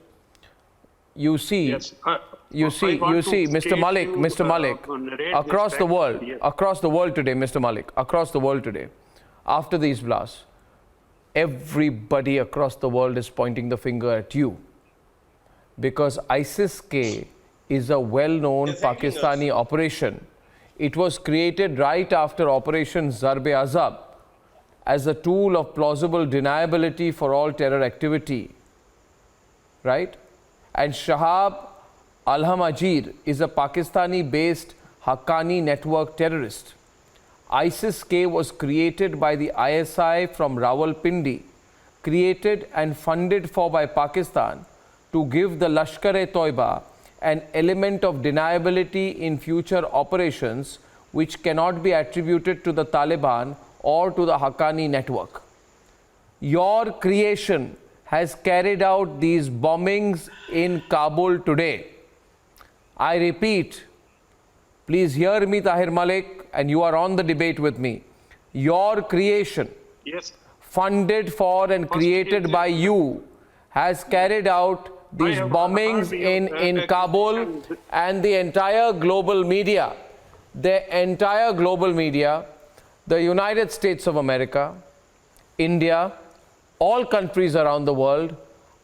Speaker 3: You see, Mr. Malik, across the world today, Mr. Malik, across the world today, after these blasts, everybody across the world is pointing the finger at you because ISIS-K is a well-known Pakistani operation. It was created right after Operation Zarb-e-Azab as a tool of plausible deniability for all terror activity, right? And Shahab Al-Hamajir is a Pakistani-based Haqqani network terrorist. ISIS-K was created by the ISI from Rawalpindi, created and funded for by Pakistan to give the Lashkar-e-Toiba an element of deniability in future operations which cannot be attributed to the Taliban or to the Haqqani network. Your creation has carried out these bombings in Kabul today. I repeat, please hear me, Tahir Malik, and you are on the debate with me. Your creation, funded for and created by you, has carried out these bombings in Kabul, and the entire global media, the United States of America, India, all countries around the world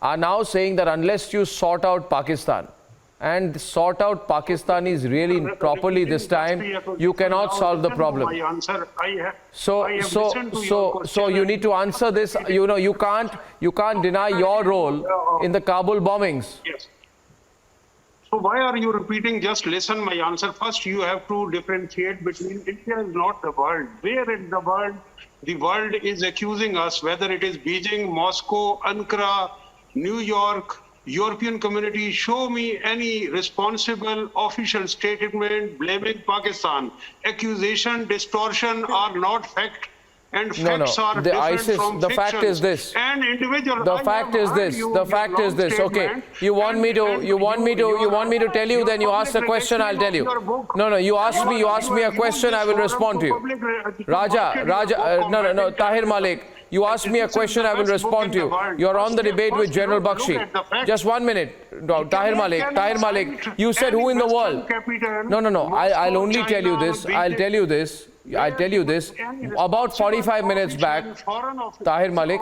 Speaker 3: are now saying that unless you sort out Pakistan, and sort out Pakistanis really properly this time, you cannot solve the problem. So you need to answer this. You know, you can't deny your role in the Kabul bombings.
Speaker 14: Yes. So why are you repeating? Just listen my answer. First, you have to differentiate between India is not the world. Where in the world is accusing us, whether it is Beijing, Moscow, Ankara, New York, European community show me any responsible official statement blaming Pakistan. Accusation, distortion are not fact. And facts are
Speaker 3: the
Speaker 14: different
Speaker 3: ISIS,
Speaker 14: from
Speaker 3: the
Speaker 14: fictions.
Speaker 3: fact is this.
Speaker 14: And individual.
Speaker 3: The fact is this. The fact is this. Okay. You want me to tell you, then you ask the question, I'll tell you. No, you ask me a question, I will respond to you. No, Tahir Malik. You ask me a question, I will respond to you. You're on the debate with General Bakshi. Just 1 minute. No, Tahir Malik, you said who in the world? No. I'll only tell you this. I'll tell you this. About 45 minutes back, Tahir Malik,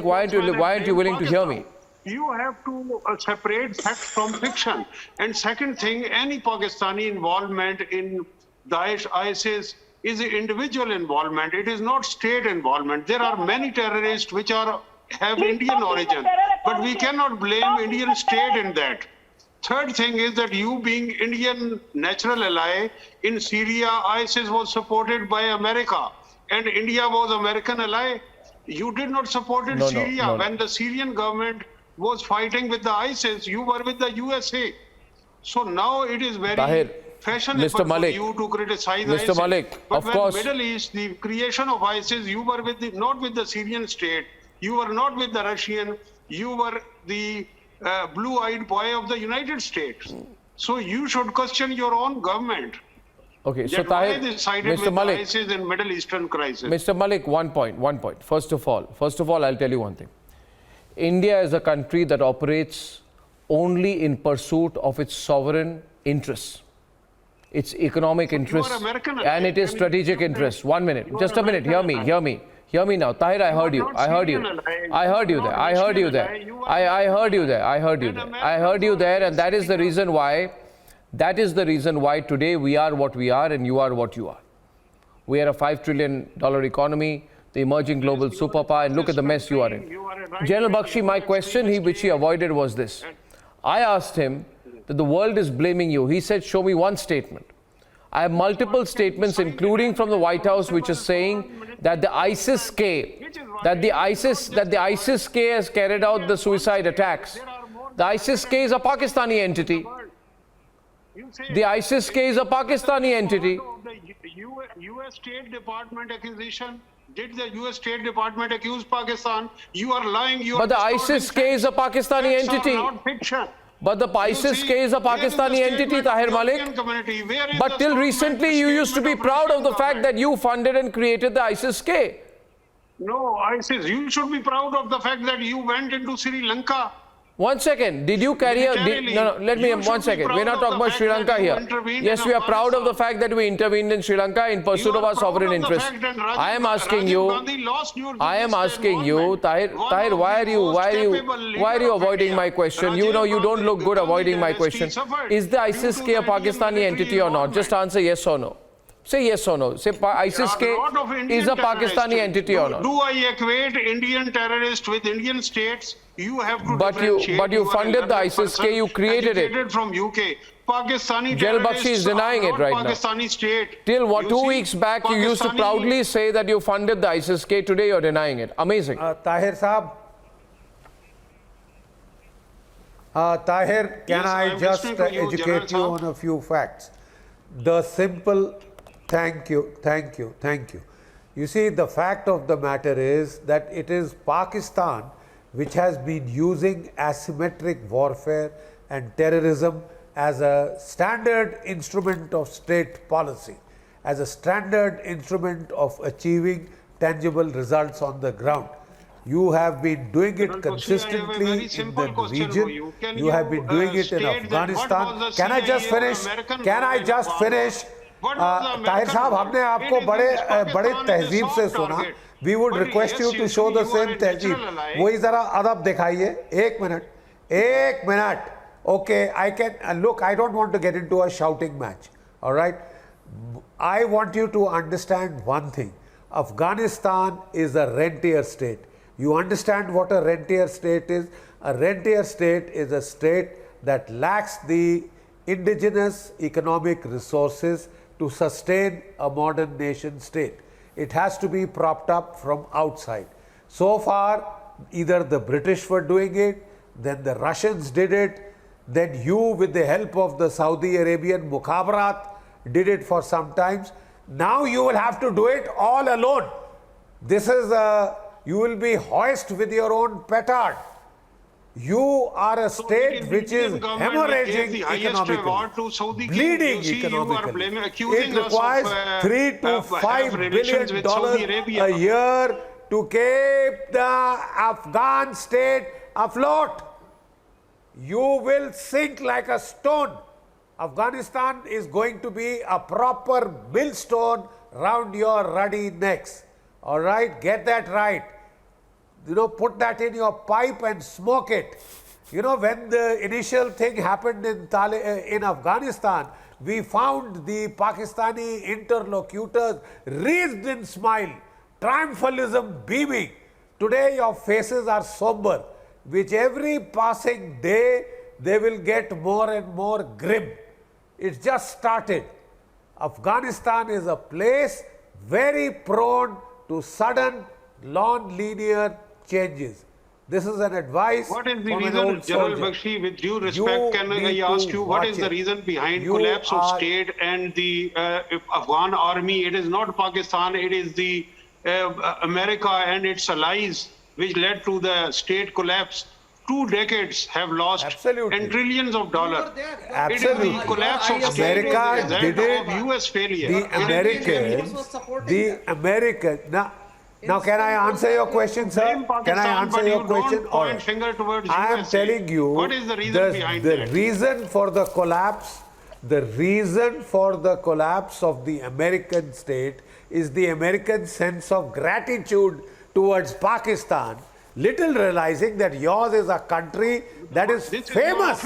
Speaker 3: why aren't you willing to hear me?
Speaker 14: You have to separate fact from fiction. And second thing, any Pakistani involvement in Daesh, ISIS, is individual involvement. It is not state involvement. There are many terrorists which have Indian origin, but we cannot blame Indian state in that. Third thing is that you being Indian natural ally in Syria, ISIS was supported by America and India was American ally. You did not support Syria. No. When the Syrian government was fighting with the ISIS, you were with the USA. So now it is very fashionable for you to criticize ISIS.
Speaker 3: Malik,
Speaker 14: but
Speaker 3: of
Speaker 14: when
Speaker 3: course.
Speaker 14: Middle East, the creation of ISIS, you were not with the Syrian state, you were not with the Russian, you were the blue-eyed boy of the United States. So you should question your own government.
Speaker 3: Okay, so Tahir,
Speaker 14: Mr. Malik, ISIS in Middle Eastern crisis.
Speaker 3: Mr. Malik, one point. First of all, I'll tell you one thing. India is a country that operates only in pursuit of its sovereign interests, its economic interests, and it is strategic interests. 1 minute, just a minute. Hear me now. Tahir, I heard you there, and that is the reason why today we are what we are and you are what you are. We are a $5 trillion economy, the emerging global superpower, and look at the mess you are in. General Bakshi, my question which he avoided was this. I asked him that the world is blaming you. He said, show me one statement. I have multiple statements, including from the White House, which is saying that the ISIS-K has carried out the suicide attacks. The ISIS-K is a Pakistani entity. The ISIS-K is a Pakistani entity.
Speaker 14: The U.S. State Department accusation. Did the U.S. State Department accuse Pakistan? You are lying.
Speaker 3: But the ISIS-K is a Pakistani entity. But the ISIS-K is a Pakistani entity, Tahir Malik. But till recently, you used to be proud of the fact that you funded and created the ISIS-K.
Speaker 14: No, ISIS. You should be proud of the fact that you went into Sri Lanka.
Speaker 3: 1 second. Did you carry a... let me... 1 second. We're not talking about Sri Lanka here. Yes, we are proud of the fact that we intervened in Sri Lanka in pursuit of our sovereign interests. I am asking you, Tahir, why are you avoiding my question? You know you don't look good avoiding my question. Is the ISIS-K a Pakistani entity or not? Just answer yes or no. Say yes or no. Say ISIS-K is a Pakistani entity or not?
Speaker 14: Do I equate Indian terrorists with Indian states? You have to
Speaker 3: but you funded the ISIS-K, you created it.
Speaker 14: From UK. Pakistani
Speaker 3: General Bakshi is denying it right
Speaker 14: Pakistani
Speaker 3: now.
Speaker 14: State.
Speaker 3: Till 2 weeks back, you used to proudly say that you funded the ISIS-K. Today, you're denying it. Amazing.
Speaker 10: Tahir Saab. Tahir, can I just educate you on a few facts? The simple... Thank you. You see, the fact of the matter is that it is Pakistan which has been using asymmetric warfare and terrorism as a standard instrument of state policy, as a standard instrument of achieving tangible results on the ground. You have been doing it consistently in the region. You have been doing it in Afghanistan. Can I just finish? Tahir Saab, हमने आपको बड़े तहजीब से सुना. We would request you to show the same तहजीब. वही जरा अदब दिखाइए. एक minute. Okay, I can look. I don't want to get into a shouting match. All right. I want you to understand one thing. Afghanistan is a rentier state. You understand what a rentier state is? A rentier state is a state that lacks the indigenous economic resources to sustain a modern nation state. It has to be propped up from outside. So far, either the British were doing it, then the Russians did it, then you with the help of the Saudi Arabian Mukhabarat did it for some times. Now you will have to do it all alone. This is you will be hoist with your own petard. You are a state which is hemorrhaging economically, bleeding economically. It requires $3 to $5 billion a year to keep the Afghan state afloat. You will sink like a stone. Afghanistan is going to be a proper millstone round your ruddy necks. All right, get that right. You know, put that in your pipe and smoke it. You know, when the initial thing happened in Afghanistan, we found the Pakistani interlocutors wreathed in smile, triumphalism beaming. Today your faces are somber. With every passing day, they will get more and more grim. It's just started. Afghanistan is a place very prone to sudden, non-linear changes. This is an advice.
Speaker 14: What is the reason, General Bakshi, with due respect, can I ask you, what is the reason behind collapse of state and the Afghan army? It is not Pakistan, it is the America and its allies which led to the state collapse. 2 decades have lost and trillions of dollars.
Speaker 10: Absolutely.
Speaker 14: It is the collapse of
Speaker 10: America did it.
Speaker 14: Of US failure.
Speaker 10: The Americans. Now can I answer your question, sir? Can I answer your question? I am telling you,
Speaker 14: what is the reason behind
Speaker 10: the
Speaker 14: that?
Speaker 10: reason for the collapse, the reason for the collapse of the American state is the American sense of gratitude towards Pakistan, little realizing that yours is a country that is famous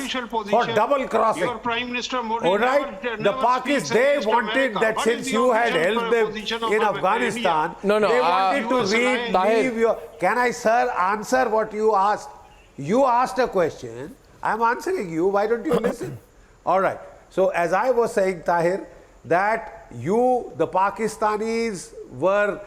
Speaker 10: for double crossing.
Speaker 14: Your Prime Minister Modi
Speaker 10: all right, the Pakistan, they wanted that since you had held them in Afghanistan, they wanted to leave your. Can I, sir, answer what you asked? You asked a question, I'm answering you, why don't you listen? All right, so as I was saying, Tahir, that you, the Pakistanis were,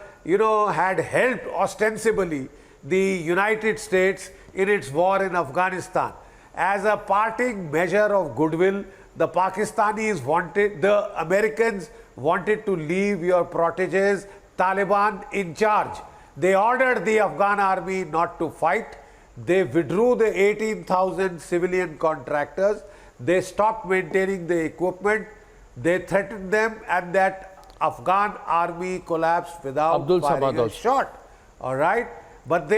Speaker 10: had helped ostensibly the United States in its war in Afghanistan. As a parting measure of goodwill, the Pakistanis wanted, the Americans wanted to leave your proteges, Taliban, in charge. They ordered the Afghan army not to fight. They withdrew the 18,000 civilian contractors. They stopped maintaining the equipment. They threatened them, and that Afghan army collapsed without firing a shot. All right? But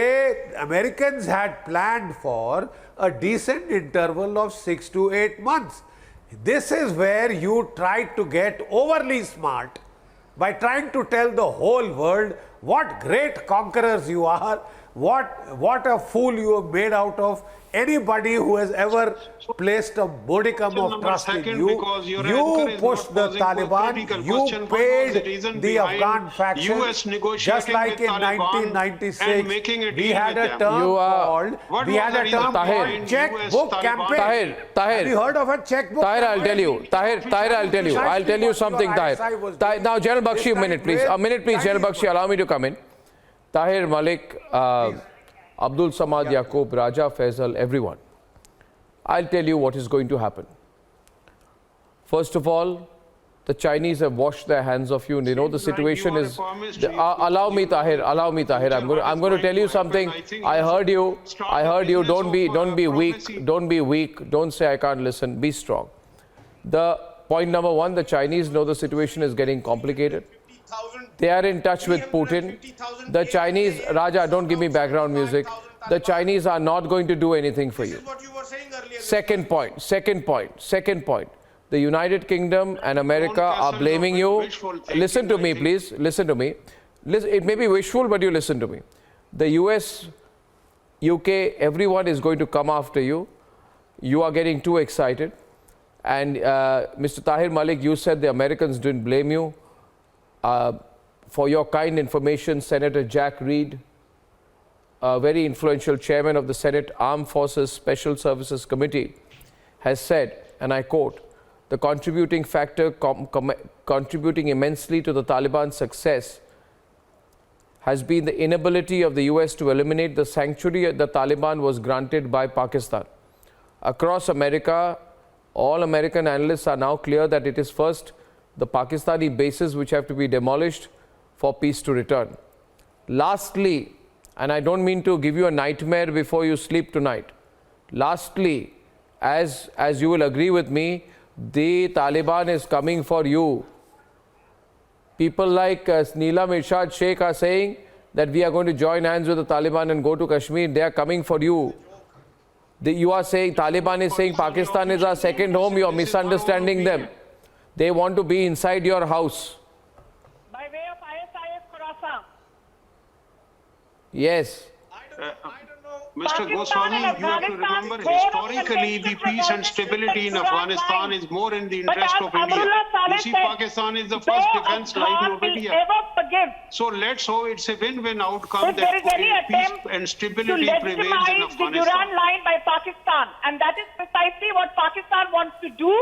Speaker 10: Americans had planned for a decent interval of 6 to 8 months. This is where you tried to get overly smart by trying to tell the whole world what great conquerors you are, what a fool you have made out of anybody who has ever placed a modicum of trust in you. You pushed the Taliban, you paid the Afghan faction, just like in 1996, we had a term called checkbook campaign. Have you heard of a checkbook
Speaker 3: Tahir,
Speaker 10: campaign?
Speaker 3: I'll tell you. Tahir, I'll tell you something, Tahir. Now, General Bakshi, a minute, please. A minute, please, General Bakshi, allow me to come in. Tahir, Malik, Abdul Samad Yaqub, Raja Faisal, everyone. I'll tell you what is going to happen. First of all, the Chinese have washed their hands of you, and they know the situation is. Allow me, Tahir. I'm going to tell you something. I heard you. Don't be weak. Don't be weak. Don't say I can't listen. Be strong. The point number one: the Chinese know the situation is getting complicated. They are in touch with Putin. The Chinese, Raja, don't give me background music. The Chinese are not going to do anything for you. Second point. The United Kingdom and America are blaming you. Listen to me, please. Listen to me. It may be wishful, but you listen to me. The US, UK, everyone is going to come after you. You are getting too excited. And Mr. Tahir Malik, you said the Americans didn't blame you. For your kind information, Senator Jack Reed, a very influential chairman of the Senate Armed Forces Special Services Committee, has said, and I quote, the contributing factor contributing immensely to the Taliban's success has been the inability of the US to eliminate the sanctuary the Taliban was granted by Pakistan. Across America, all American analysts are now clear that it is first the Pakistani bases which have to be demolished for peace to return. Lastly, and I don't mean to give you a nightmare before you sleep tonight, lastly, as you will agree with me, the Taliban is coming for you. People like Neelam Irshad Sheikh are saying that we are going to join hands with the Taliban and go to Kashmir. They are coming for you. You are saying, Taliban is saying Pakistan is our second home. You are misunderstanding them. They want to be inside your house.
Speaker 8: By way of ISI Khorasan.
Speaker 3: Yes.
Speaker 14: Mr. Goswami, you have to remember, historically, the peace and stability in Afghanistan is more in the interest of India. You see, Pakistan is the first defense line of India. So let's hope it's a win-win outcome that peace and stability prevails in Afghanistan.
Speaker 8: The Durand line by Pakistan, and that is precisely what Pakistan wants to do,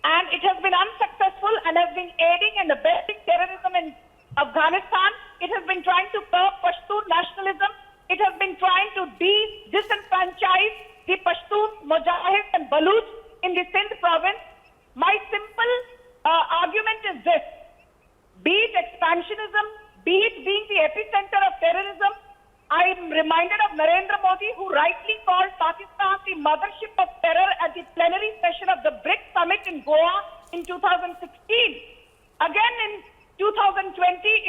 Speaker 8: and it has been unsuccessful and has been aiding and abetting terrorism in Afghanistan. It has been trying to curb Pashtun nationalism. It has been trying to disenfranchise the Pashtuns, Mujahids and Baluch in the Sindh province. My simple argument is this: be it expansionism, be it being the epicenter of terrorism. I am reminded of Narendra Modi, who rightly called Pakistan the mothership of terror at the plenary session of the BRICS summit in Goa in 2016. Again in 2020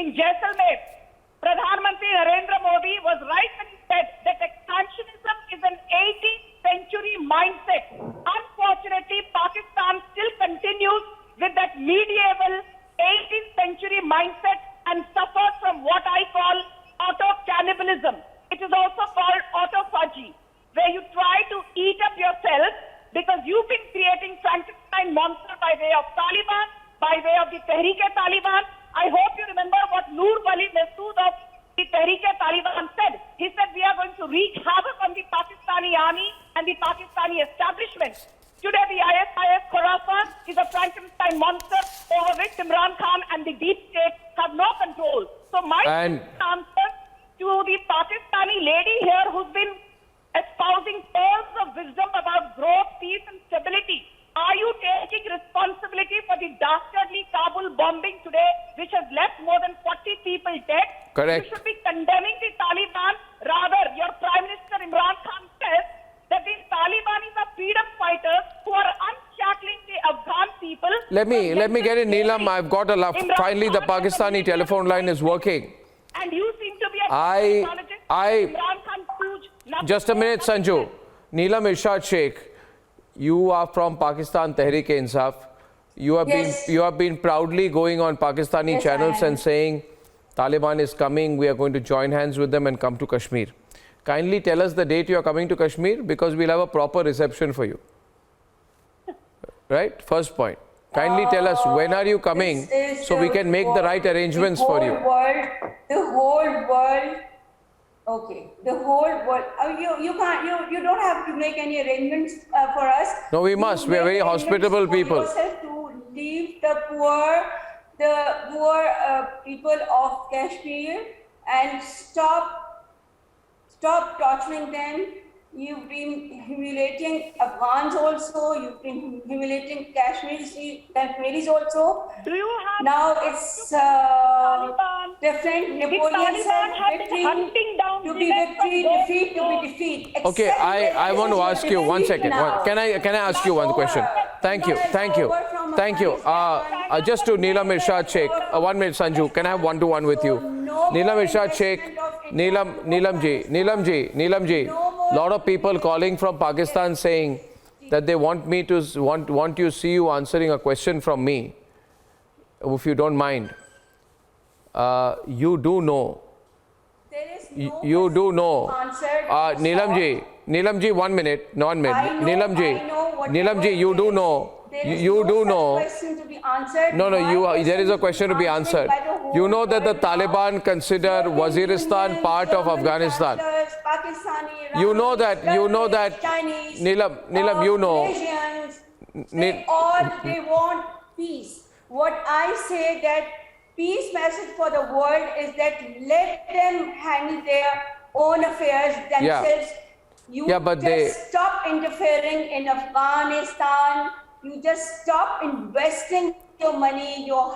Speaker 8: in Jaisalmer, Pradhan Mantri Narendra Modi was right when he said that expansionism is an 18th century mindset. Unfortunately, Pakistan still continues with that medieval 18th century mindset and suffers from what I call auto-cannibalism. It is also called autophagy, where you try to eat up yourself because you've been creating Frankenstein monster by way of Taliban, by way of the Tehreek-e-Taliban. I hope you remember what Noor Wali Masood of the Tehreek-e-Taliban said. He said, we are going to wreak havoc on the Pakistani army and the Pakistani establishment. Today, the ISIS Khorasan is a Frankenstein monster over which Imran Khan and the deep state have no control. So my answer to the Pakistani lady here who's been espousing pearls of wisdom about growth, peace and stability, are you taking responsibility for the dastardly Kabul bombing today, which has left more than 40 people dead?
Speaker 3: Correct.
Speaker 8: You should be condemning the Taliban. Rather, your Prime Minister Imran Khan says that the Talibanis are freedom fighters who are unshackling the Afghan people.
Speaker 3: Let me get it, Neelam. I've got a laugh. Finally, the Pakistani telephone line is working.
Speaker 8: And you seem to be a Imran Khan stooge.
Speaker 3: Just a minute, Sanju. Neelam Irshad Sheikh, you are from Pakistan Tehreek-e-Insaf. You have been proudly going on Pakistani channels and saying Taliban is coming, we are going to join hands with them and come to Kashmir. Kindly tell us the date you are coming to Kashmir, because we'll have a proper reception for you. Right? First point. Kindly tell us when are you coming so we can make the right arrangements for you.
Speaker 7: The whole world. Okay, the whole world. You don't have to make any arrangements for us.
Speaker 3: No, we must. We are very hospitable people.
Speaker 7: To leave the poor people of Kashmir and stop torturing them. You've been humiliating Afghans also. You've been humiliating Kashmiris also.
Speaker 8: Do you have
Speaker 7: now it's different. Napoleon said to be victory, defeat to be defeat.
Speaker 3: Okay, I want to ask you 1 second. Can I ask you one question? Thank you. Just to Neelam Irshad Sheikh, 1 minute, Sanju. Can I have one-to-one with you? Neelam Irshad Sheikh, Neelam ji. Lot of people calling from Pakistan saying that they want me to see you answering a question from me, if you don't mind. You do know. You do know. Neelam ji, 1 minute. Neelam ji, you do know. You do know. There is a question to be answered. You know that the Taliban consider Waziristan part of Afghanistan. You know that, Neelam, you know.
Speaker 7: They want peace. What I say that peace message for the world is that let them handle their own affairs themselves. You just stop interfering in Afghanistan. You just stop investing your money, your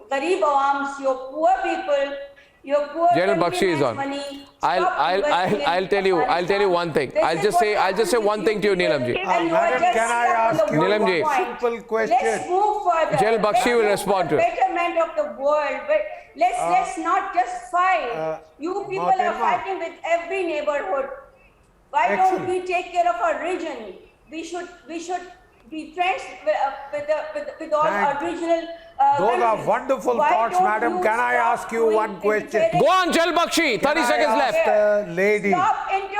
Speaker 7: Garib Awams, your poor people, your poor
Speaker 3: General Bakshi is on.
Speaker 7: money.
Speaker 3: I'll tell you one thing. I'll just say one thing to you, Neelamji.
Speaker 10: Madam, can I ask you
Speaker 3: Neelamji,
Speaker 10: one simple question?
Speaker 7: Let's move further.
Speaker 3: General Bakshi will respond to it.
Speaker 7: Betterment of the world. But let's not just fight. You people are fighting with every neighborhood. Why don't we take care of our region? We should be friends with all our regional.
Speaker 10: Those are wonderful thoughts, madam. Can I ask you one question?
Speaker 3: Go on, General Bakshi. 30 seconds left.
Speaker 10: The lady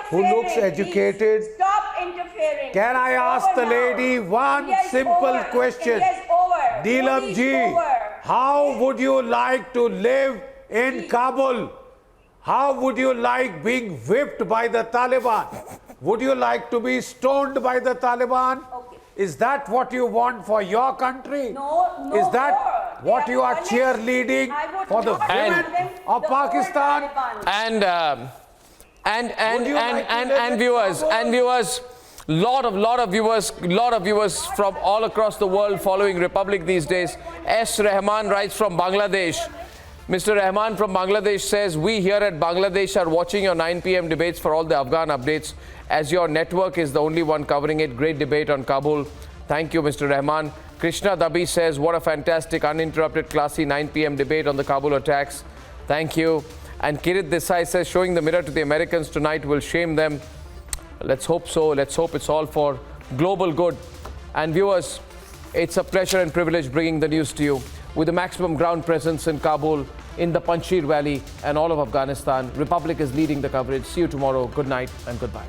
Speaker 10: who looks educated.
Speaker 7: Stop interfering.
Speaker 10: Can I ask the lady one simple question? Neelam ji, how would you like to live in Kabul? How would you like being whipped by the Taliban? Would you like to be stoned by the Taliban? Is that what you want for your country?
Speaker 7: No.
Speaker 10: Is that what you are cheerleading for the women of Pakistan?
Speaker 3: And viewers, lot of viewers from all across the world following Republic these days. S. Rahman writes from Bangladesh. Mr. Rahman from Bangladesh says, we here at Bangladesh are watching your 9 p.m. debates for all the Afghan updates, as your network is the only one covering it. Great debate on Kabul. Thank you, Mr. Rahman. Krishna Dabi says, what a fantastic, uninterrupted, classy 9 p.m. debate on the Kabul attacks. Thank you. And Kirit Desai says, showing the mirror to the Americans tonight will shame them. Let's hope so. Let's hope it's all for global good. And viewers, it's a pleasure and privilege bringing the news to you. With the maximum ground presence in Kabul, in the Panjshir Valley and all of Afghanistan, Republic is leading the coverage. See you tomorrow. Good night and goodbye.